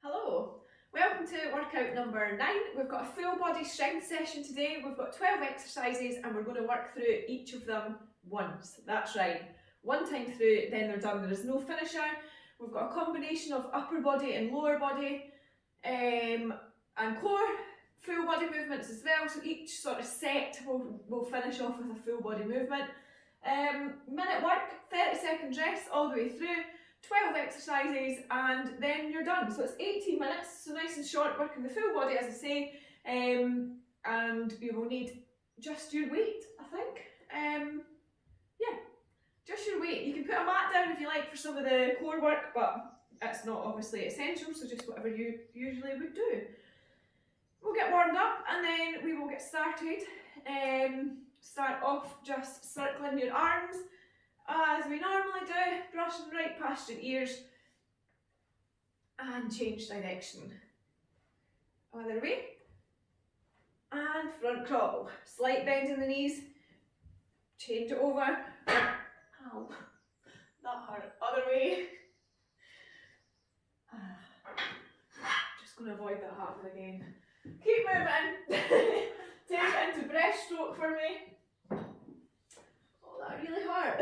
Hello, welcome to workout number 9. We've got a full body strength session today. We've got 12 exercises and we're going to work through each of them once. That's right, one time through, then they're done. There is no finisher. We've got a combination of upper body and lower body and core full body movements as well. So each sort of set will finish off with a full body movement. Minute work, 30 seconds rest all the way through. 12 exercises and then you're done. So it's 18 minutes, so nice and short, working the full body as I say, and you will need just your weight, I think. Yeah, just your weight. You can put a mat down if you like for some of the core work, but it's not obviously essential, so just whatever you usually would do. We'll get warmed up and then we will get started. Start off just circling your arms as we normally do, brushing right past your ears and change direction. Other way and front crawl, slight bend in the knees, change it over, ow, that hurt, other way, just going to avoid that happening again. Keep moving. Take it into breaststroke for me. Oh, that really hurt.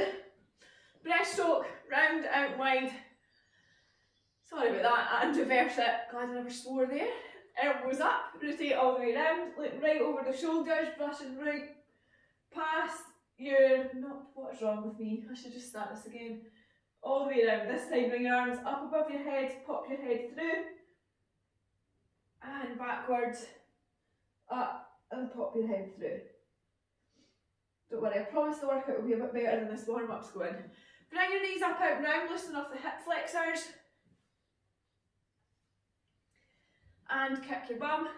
Breaststroke, round, out, wide. Sorry about that, and reverse it. Glad I never swore there. Elbows up, rotate all the way around, look right over the shoulders, brushing right past your, what is wrong with me? I should just start this again. All the way around. This time bring your arms up above your head, pop your head through, and backwards, up, and pop your head through. Don't worry, I promise the workout will be a bit better than this warm-up's going. Bring your knees up, out and round, loosen off the hip flexors. And kick your bum.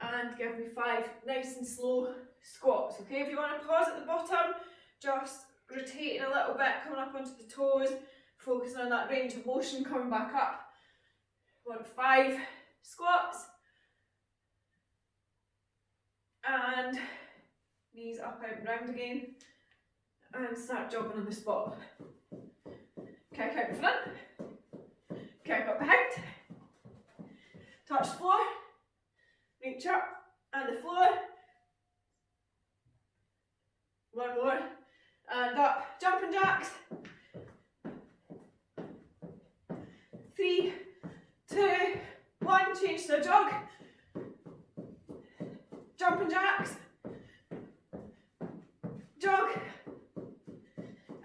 And give me 5 nice and slow squats, okay? If you want to pause at the bottom, just rotating a little bit, coming up onto the toes, focusing on that range of motion, coming back up. 5 squats. And knees up, out and round again. And start jogging on the spot. Kick out in front. Kick up behind. Touch the floor. Reach up and the floor. One more. And up. Jumping jacks. 3, 2, 1. Change to a jog. Jumping jacks. Jog.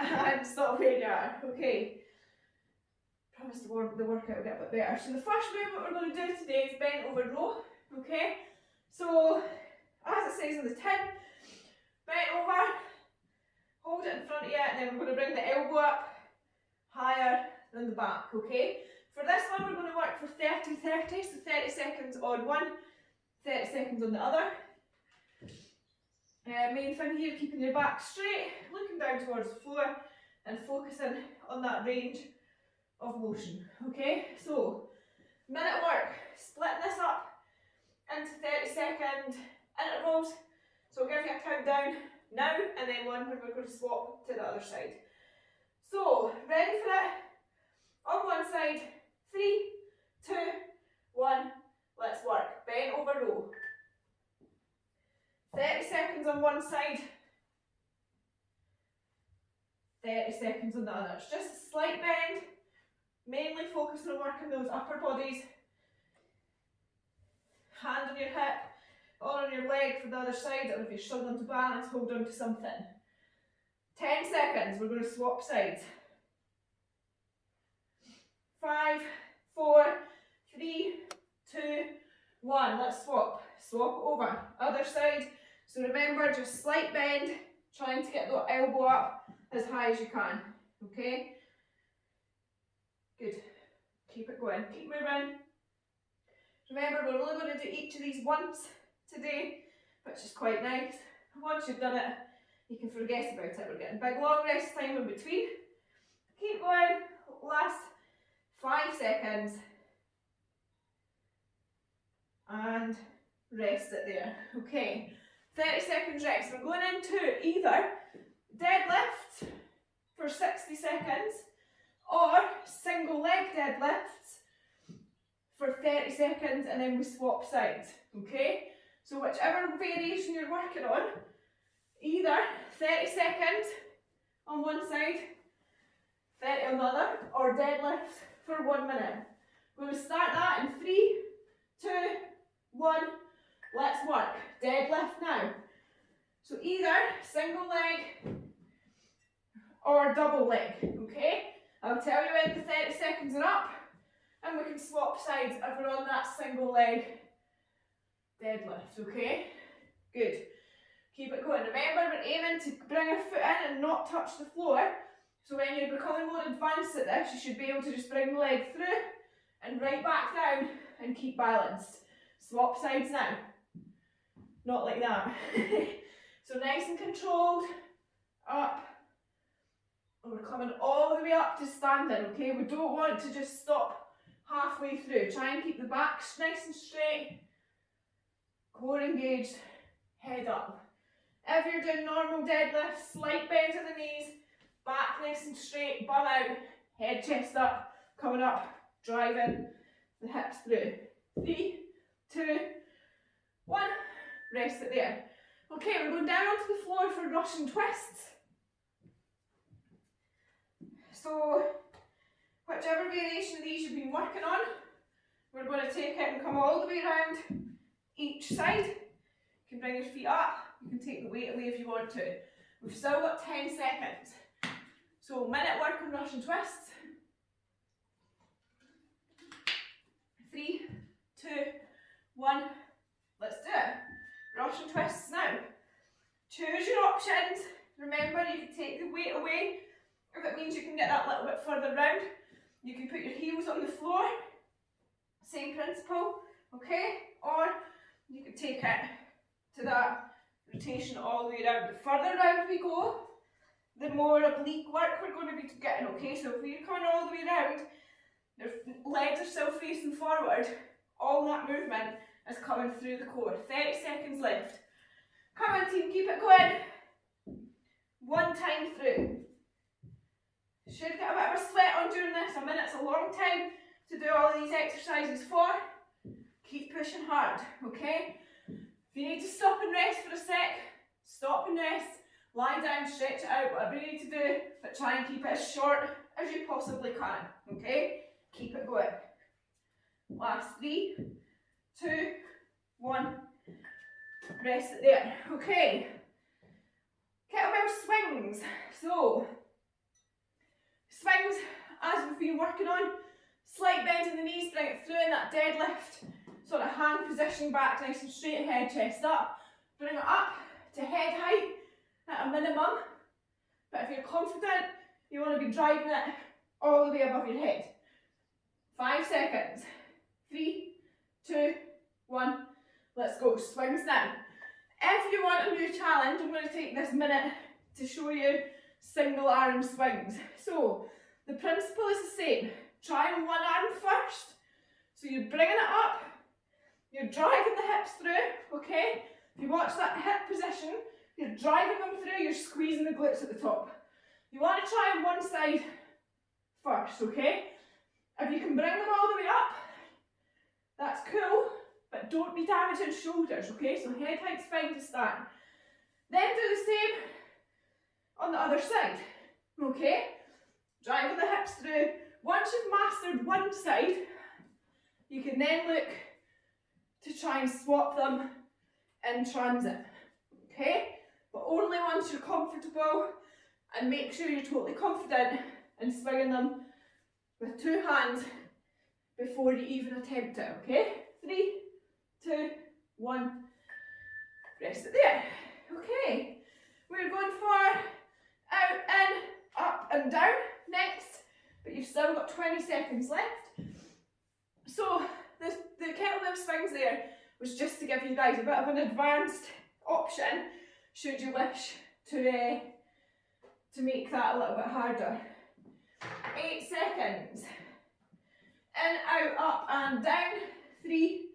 And stop where you are. Okay. Promise the workout will get a bit better. So the first movement we're going to do today is bent over row. Okay. So as it says in the tin, bent over, hold it in front of you, and then we're going to bring the elbow up higher than the back. Okay. For this one we're going to work for 30-30, so 30 seconds on one, 30 seconds on the other. Main thing here, keeping your back straight, looking down towards the floor and focusing on that range of motion. Okay, so minute work, splitting this up into 30-second intervals. So I'll give you a countdown now and then one when we're going to swap to the other side. So, ready for it? On one side, 3, 2, 1, let's work. Bent over row. 30 seconds on one side, 30 seconds on the other. It's just a slight bend, mainly focusing on working those upper bodies. Hand on your hip, or on your leg for the other side, or if you're struggling to balance, hold on to something. 10 seconds, we're going to swap sides. 5, 4, 3, 2, 1, let's swap. Swap over, other side. So remember, just slight bend, trying to get the elbow up as high as you can, okay? Good, keep it going, keep moving. Remember, we're only going to do each of these once today, which is quite nice. Once you've done it, you can forget about it. We're getting big long rest time in between. Keep going, last 5 seconds. And rest it there, okay? 30 seconds rest. We're going into either deadlift for 60 seconds or single leg deadlifts for 30 seconds and then we swap sides, okay? So whichever variation you're working on, either 30 seconds on one side, 30 on the other, or deadlifts for 1 minute. We're going to start that in 3, 2, 1, let's work. Deadlift now. So either single leg or double leg, okay? I'll tell you when the 30 seconds are up and we can swap sides if we're on that single leg deadlift, okay? Good. Keep it going. Remember, we're aiming to bring our foot in and not touch the floor. So when you're becoming more advanced at this, you should be able to just bring the leg through and right back down and keep balanced. Swap sides now. Not like that. So nice and controlled. Up. And we're coming all the way up to standing, okay? We don't want to just stop halfway through. Try and keep the back nice and straight. Core engaged. Head up. If you're doing normal deadlifts, slight bend of the knees, back nice and straight, bum out, head chest up, coming up, driving the hips through. 3, 2, 1, rest it there. Okay, we're going down onto the floor for Russian twists. So, whichever variation of these you've been working on, we're going to take it and come all the way around each side. You can bring your feet up, you can take the weight away if you want to. We've still got 10 seconds. So, minute work on Russian twists. 3, 2, 1, let's do it. Russian twists now. Choose your options. Remember, you can take the weight away. If it means you can get that little bit further round, you can put your heels on the floor. Same principle, okay? Or you can take it to that rotation all the way around. The further round we go, the more oblique work we're going to be getting, okay? So if we're coming all the way around, your legs are still facing forward, all that movement is coming through the core. 30 seconds left. Come on team, keep it going. 1 time through. Should get a bit of a sweat on during this. A minute's a long time to do all these exercises for. Keep pushing hard, okay? If you need to stop and rest for a sec, stop and rest. Lie down, stretch it out, whatever you need to do, but try and keep it as short as you possibly can, okay? Keep it going. Last 3, 2, 1. Rest it there. Okay. Kettlebell swings. So, swings, as we've been working on, slight bend in the knees, bring it through in that deadlift, sort of hand position back, nice and straight, head, chest up. Bring it up to head height at a minimum. But if you're confident, you want to be driving it all the way above your head. 5 seconds. 3, 2, 1. Let's go. Swings now. If you want a new challenge, I'm going to take this minute to show you single arm swings. So, the principle is the same. Try on one arm first. So you're bringing it up, you're driving the hips through, okay? If you watch that hip position, you're driving them through, you're squeezing the glutes at the top. You want to try on one side first, okay? If you can bring them all the way up, that's cool, but don't be damaging shoulders, okay? So head height's fine to start. Then do the same on the other side, okay? Driving the hips through. Once you've mastered one side, you can then look to try and swap them in transit, okay? But only once you're comfortable, and make sure you're totally confident in swinging them with 2 hands before you even attempt it, okay? 3, 2, 1, rest it there. Okay, we're going for out, in, up and down next, but you've still got 20 seconds left. So the kettlebell swings there was just to give you guys a bit of an advanced option should you wish to make that a little bit harder. 8 seconds. In, out, up and down. 3,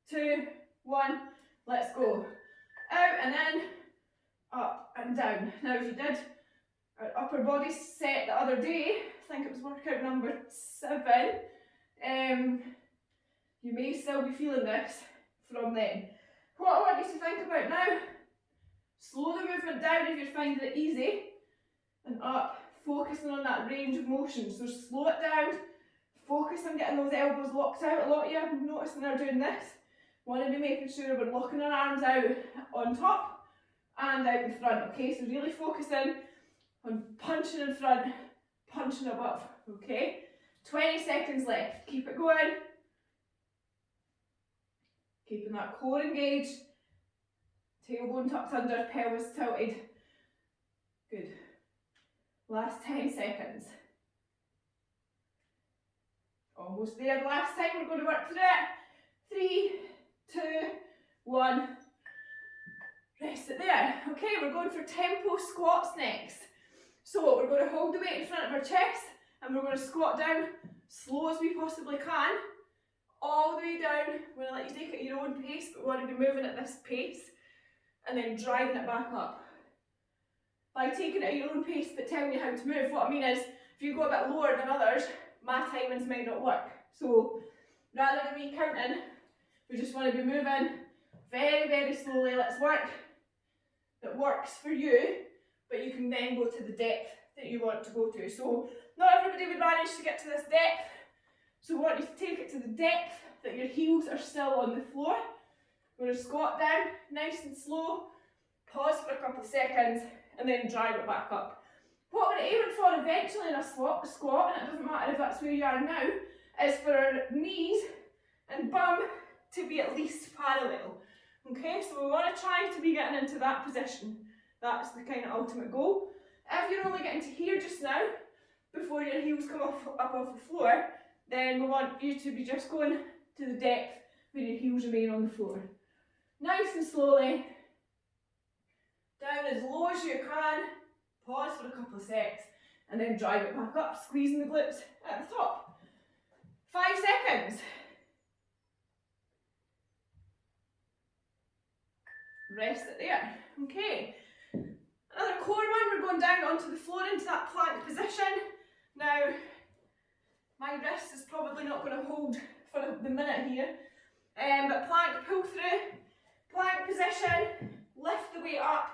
2, 1. Let's go. Out and in, up and down. Now if you did our upper body set the other day, I think it was workout number 7, You may still be feeling this from then. What I want you to think about now, slow the movement down if you're finding it easy, and up, focusing on that range of motion. So slow it down, focus on getting those elbows locked out. A lot of you have noticed when they're doing this, want to be making sure we're locking our arms out on top and out in front, okay? So really focusing on punching in front, punching above, okay? 20 seconds left, keep it going. Keeping that core engaged, tailbone tucked under, pelvis tilted. Good. Last 10 seconds. Almost there. Last time we're going to work through it. 3, 2, 1. Rest it there. Okay, we're going for tempo squats next. So we're going to hold the weight in front of our chest and we're going to squat down slow as we possibly can. All the way down. We're going to let you take it at your own pace, but we want to be moving at this pace and then driving it back up. By taking it at your own pace but telling you how to move, what I mean is if you go a bit lower than others, my timings might not work. So rather than me counting, we just want to be moving very, very slowly. Let's work that works for you, but you can then go to the depth that you want to go to. So not everybody would manage to get to this depth. So we want you to take it to the depth that your heels are still on the floor. We're going to squat down, nice and slow, pause for a couple of seconds, and then drive it back up. What we're aiming for eventually in a squat, and it doesn't matter if that's where you are now, is for our knees and bum to be at least parallel. Okay, so we want to try to be getting into that position. That's the kind of ultimate goal. If you're only getting to here just now, before your heels come up off the floor, then we want you to be just going to the depth where your heels remain on the floor. Nice and slowly, down as low as you can, pause for a couple of seconds, and then drive it back up, squeezing the glutes at the top. 5 seconds. Rest it there. Okay. Another core one, we're going down onto the floor into that plank position. Now, my wrist is probably not going to hold for the minute here, but plank, pull through, plank position, lift the weight up,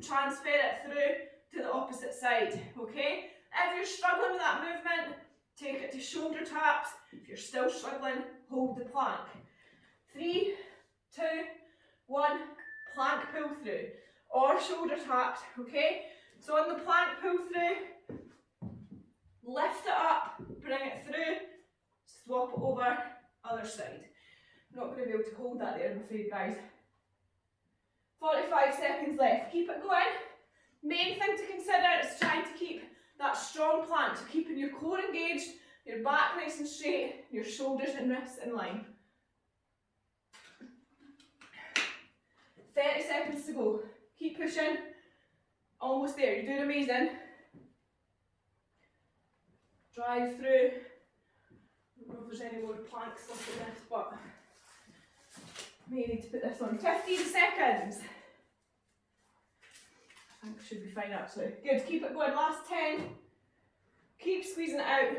transfer it through to the opposite side, okay? If you're struggling with that movement, take it to shoulder taps. If you're still struggling, hold the plank. 3, 2, 1, plank pull through, or shoulder taps, okay? So on the plank pull through, lift it up, bring it through, swap it over, other side. I'm not going to be able to hold that there, I'm afraid, guys. 45 seconds left. Keep it going. Main thing to consider is trying to keep that strong plank, so keeping your core engaged, your back nice and straight, your shoulders and wrists in line. 30 seconds to go. Keep pushing. Almost there. You're doing amazing. Drive through. I don't know if there's any more plank stuff in this, but may need to put this on. 15 seconds. I think it should be fine actually. Good, keep it going. Last 10. Keep squeezing it out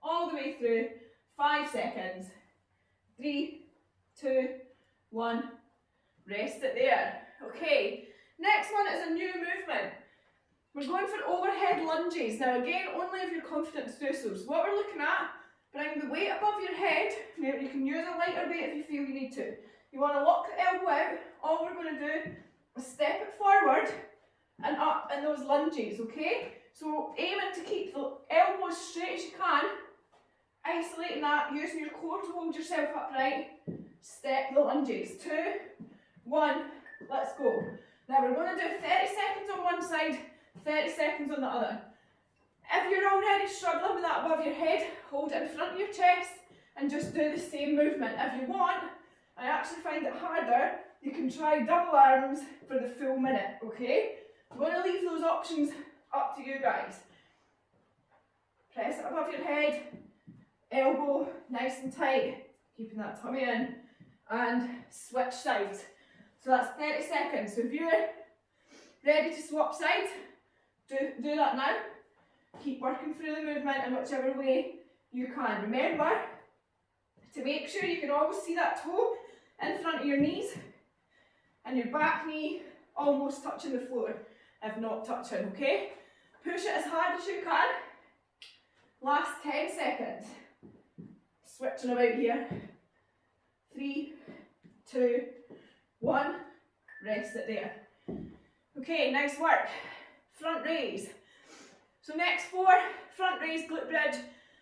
all the way through. 5 seconds. 3, 2, 1. Rest it there. Okay, next one is a new movement. We're going for overhead lunges. Now again, only if you're confident to do so. So what we're looking at, bring the weight above your head. Now you can use a lighter weight if you feel you need to. You want to lock the elbow out. All we're going to do is step it forward and up in those lunges, okay? So aiming to keep the elbow as straight as you can, isolating that, using your core to hold yourself upright. Step the lunges. 2, 1, let's go. Now we're going to do 30 seconds on one side, 30 seconds on the other. If you're already struggling with that above your head, hold it in front of your chest and just do the same movement. If you want, I actually find it harder, you can try double arms for the full minute, okay? I'm going to leave those options up to you guys. Press it above your head, elbow nice and tight, keeping that tummy in, and switch sides. So that's 30 seconds. So if you're ready to swap sides, do that now. Keep working through the movement in whichever way you can. Remember, To make sure you can always see that toe in front of your knees and your back knee almost touching the floor, if not touching, okay? Push it as hard as you can. Last 10 seconds. Switching about here. 3, 2, 1. Rest it there. Okay, nice work. Front raise. So next 4, front raise, glute bridge,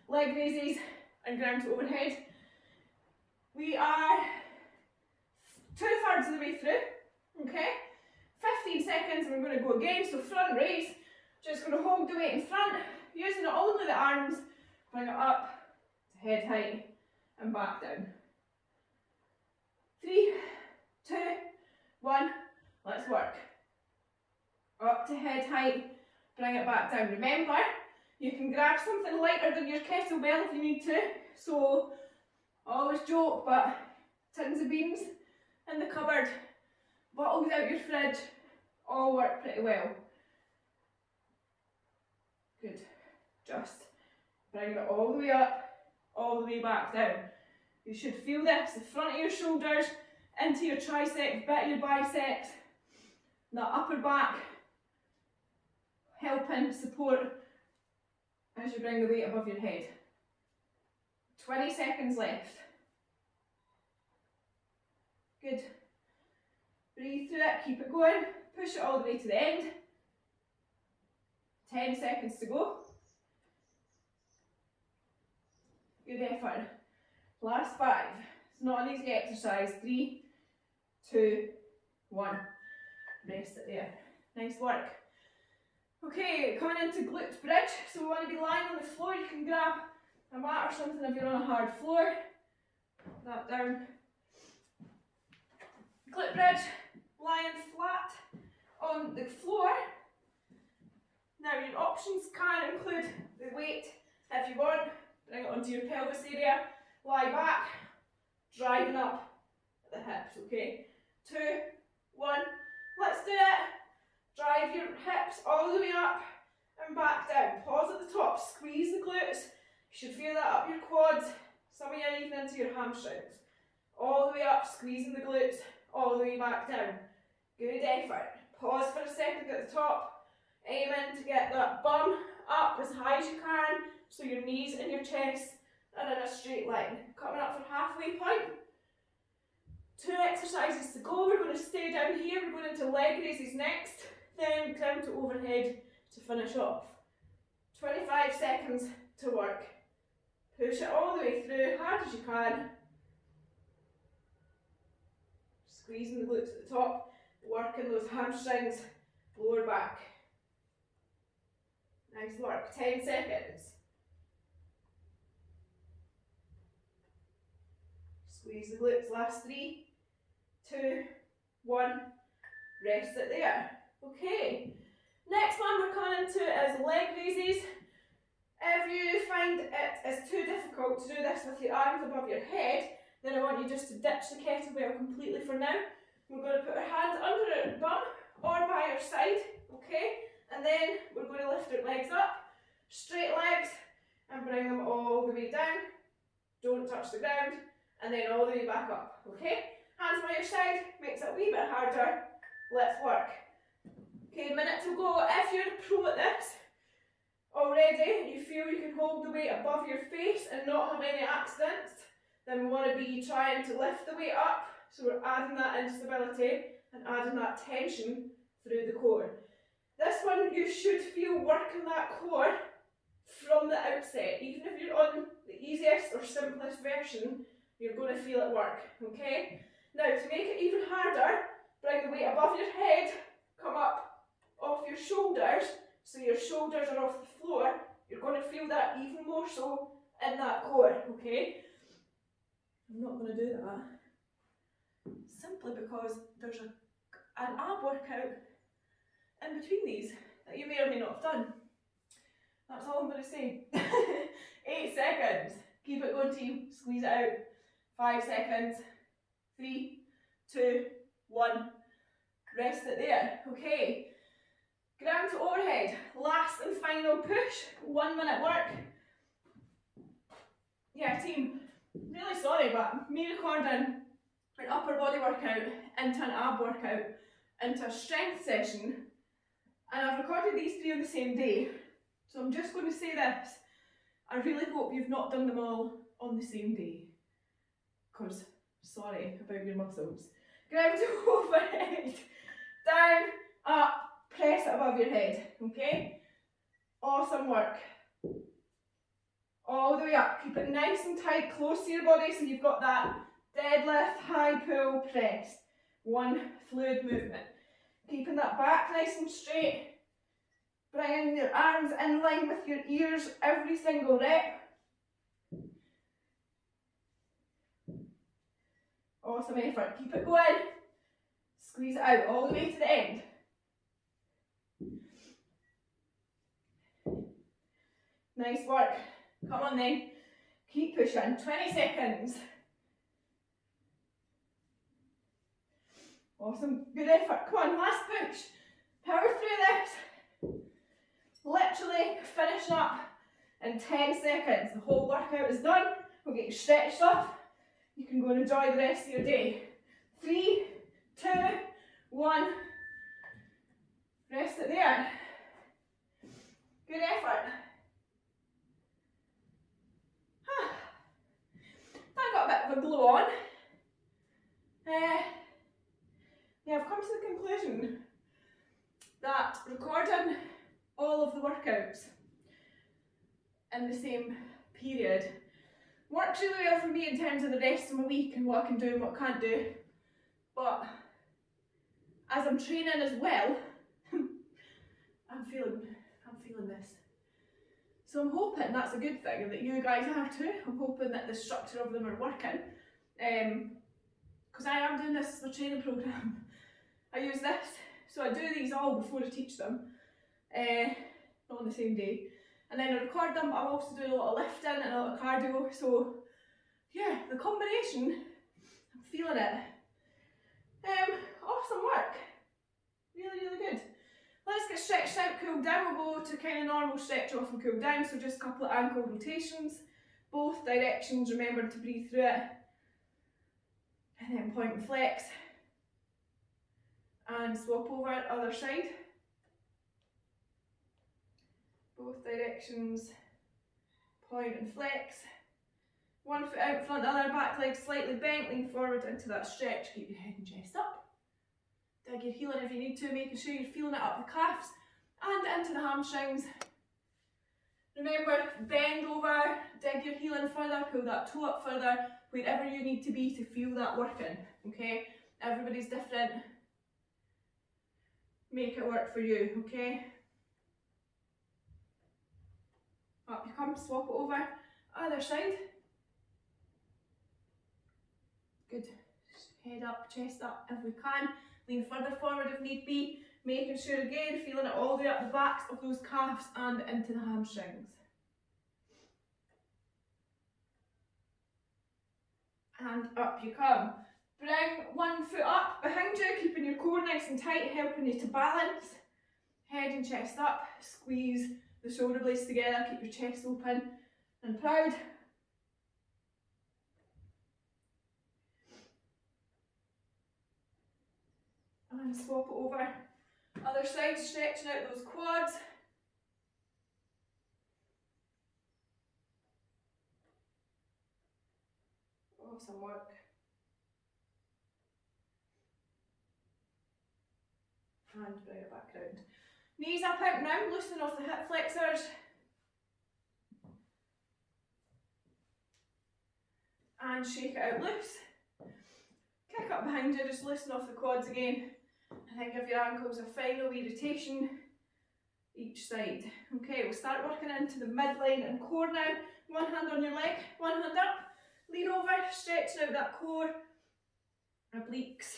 leg raises, and ground to overhead. We are 2/3 of the way through, okay? 15 seconds and we're going to go again. So front raise, just going to hold the weight in front, using only the arms, bring it up to head height and back down. 3, 2, 1, let's work. Up to head height, bring it back down. Remember, you can grab something lighter than your kettlebell if you need to. So, I always joke, but tins of beans in the cupboard, bottles out your fridge, all work pretty well. Good. Just bring it all the way up, all the way back down. You should feel this, the front of your shoulders into your triceps, bit of your biceps, that upper back helping support as you bring the weight above your head. 20 seconds left. Good. Breathe through it, keep it going, push it all the way to the end. 10 seconds to go. Good effort. Last 5. It's not an easy exercise. 3, 2, 1. Rest it there. Nice work. Okay, coming into glute bridge. So we want to be lying on the floor. You can grab a mat or something if you're on a hard floor. Put that down. Glute bridge, lying flat on the floor. Now your options can include the weight if you want. Bring it onto your pelvis area. Lie back, driving up at the hips, okay? 2, 1, let's do it. Drive your hips all the way up and back down. Pause at the top, squeeze the glutes. You should feel that up your quads, some of you even into your hamstrings. All the way up, squeezing the glutes, all the way back down. Good effort. Pause for a second at the top, aiming to get that bum up as high as you can, so your knees and your chest are in a straight line. Coming up for halfway point. 2 exercises to go. We're going to stay down here. We're going into leg raises next, then ground to overhead to finish off. 25 seconds to work. Push it all the way through, hard as you can. Squeezing the glutes at the top, working those hamstrings, lower back. Nice work. 10 seconds. Squeeze the glutes. Last 3, 2, 1. Rest it there. Okay. Next one we're coming into is leg raises. If you find it is too difficult to do this with your arms above your head, then I want you just to ditch the kettlebell completely for now. We're going to put our hands under our bum or by our side, okay? And then we're going to lift our legs up, straight legs, and bring them all the way down. Don't touch the ground, and then all the way back up, okay? Hands by your side, makes it a wee bit harder. Let's work. Okay, minute to go. If you're a pro at this already, you feel you can hold the weight above your face and not have any accidents, then we want to be trying to lift the weight up, so we're adding that instability and adding that tension through the core. This one you should feel working that core from the outset. Even if you're on the easiest or simplest version, you're going to feel it work, okay? Now to make it even harder, bring the weight above your head, come up off your shoulders, so your shoulders are off the floor. You're going to feel that even more so in that core, okay? I'm not going to do that simply because there's an ab workout in between these that you may or may not have done. That's all I'm going to say. 8 seconds. Keep it going, team. Squeeze it out. 5 seconds. 3, 2, 1. Rest it there. Okay. Ground to overhead. Last and final push. 1 minute work. Yeah, team. really sorry, but me recording an upper body workout into an ab workout into a strength session, and I've recorded these three on the same day. So I'm just going to say this. I really hope you've not done them all on the same day. Because, sorry about your muscles. Ground to overhead. Down, up, press it above your head. Okay? Awesome work. All the way up. Keep it nice and tight, close to your body so you've got that deadlift, high pull, press. One fluid movement. Keeping that back nice and straight. Bringing your arms in line with your ears every single rep. Awesome effort. Keep it going. Squeeze it out all the way to the end. Nice work. Come on then. Keep pushing. 20 seconds. Awesome. Good effort. Come on, last push. Power through this. Literally finishing up in 10 seconds. The whole workout is done. We'll get you stretched up. You can go and enjoy the rest of your day. 3, 2, 1. Rest it there. Good effort. I got a bit of a glow on. Yeah, I've come to the conclusion that recording all of the workouts in the same period works really well for me in terms of the rest of my week and what I can do and what I can't do. But as I'm training as well, I'm feeling this. So I'm hoping that's a good thing and that you guys are too. I'm hoping that the structure of them are working. Because I am doing this as my training programme. I use this, so I do these all before I teach them, not on the same day. And then I record them, but I'm also doing a lot of lifting and a lot of cardio, so yeah, the combination, I'm feeling it. Awesome work. Really, really good. Let's get stretched out, cooled down. We'll go to kind of normal stretch off and cool down, so just a couple of ankle rotations, both directions, remember to breathe through it. And then point and flex. And swap over other side. Both directions, point and flex. One foot out front, the other back leg slightly bent, lean forward into that stretch, keep your head and chest up. Dig your heel in if you need to, making sure you're feeling it up the calves and into the hamstrings. Remember, bend over, dig your heel in further, pull that toe up further, wherever you need to be to feel that working, okay? Everybody's different. Make it work for you, okay? Up you come, swap it over, other side. Good, head up, chest up if we can. Lean further forward if need be. Making sure again, feeling it all the way up the backs of those calves and into the hamstrings. And up you come. Bring one foot up behind you, keeping your core nice and tight, helping you to balance. Head and chest up, squeeze the shoulder blades together, keep your chest open and proud. And swap it over. Other side, stretching out those quads. Awesome work. And bring it back round. Knees up, out and round, loosening off the hip flexors. And shake it out loose. Kick up behind you, just loosen off the quads again. And then give your ankles a final wee rotation each side. Okay, we'll start working into the midline and core now. One hand on your leg, one hand up. Lean over, stretching out that core, obliques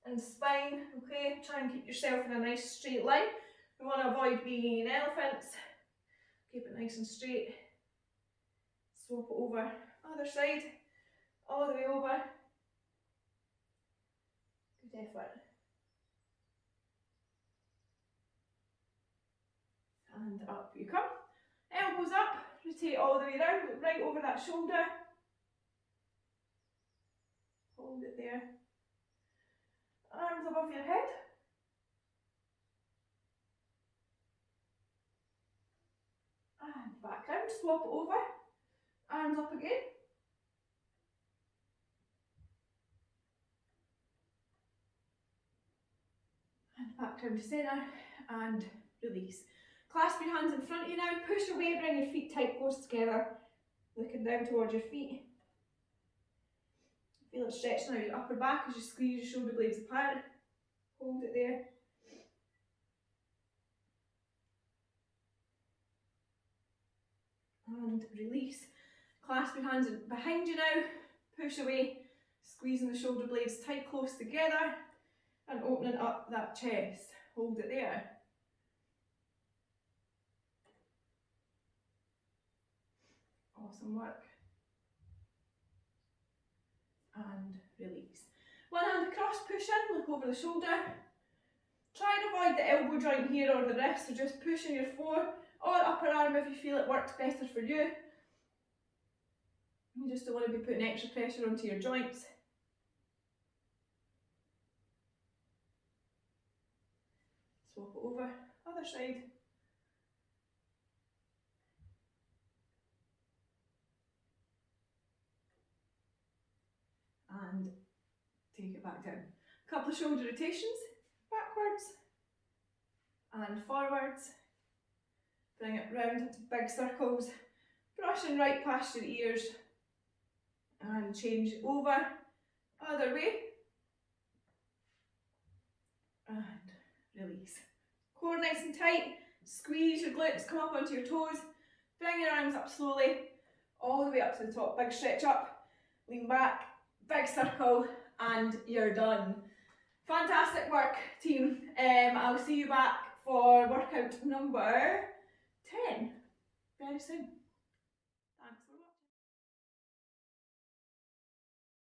and spine. Okay, try and keep yourself in a nice straight line. We want to avoid being elephants. Keep it nice and straight. Swap it over, other side, all the way over. Good effort. And up you come. Elbows up, rotate all the way around, right over that shoulder. hold it there. Arms above your head. And back round, swap it over. Arms up again. And back down to centre and release. Clasp your hands in front of you now, push away, bring your feet tight, close together, looking down towards your feet. Feel it stretch now your upper back as you squeeze your shoulder blades apart. Hold it there. And release. Clasp your hands behind you now, push away, squeezing the shoulder blades tight, close together, and opening up that chest. Hold it there. Awesome work. And release. One hand across, push in, look over the shoulder. Try and avoid the elbow joint here or the wrist, so just pushing your fore or upper arm if you feel it works better for you. You just don't want to be putting extra pressure onto your joints. Swap it over, other side. And take it back down. A couple of shoulder rotations, backwards and forwards. Bring it round into big circles, brushing right past your ears, and change over, other way, and release. Core nice and tight, squeeze your glutes, come up onto your toes, bring your arms up slowly, all the way up to the top, big stretch up, lean back, big circle, and you're done. Fantastic work, team. I'll see you back for workout number 10 very soon.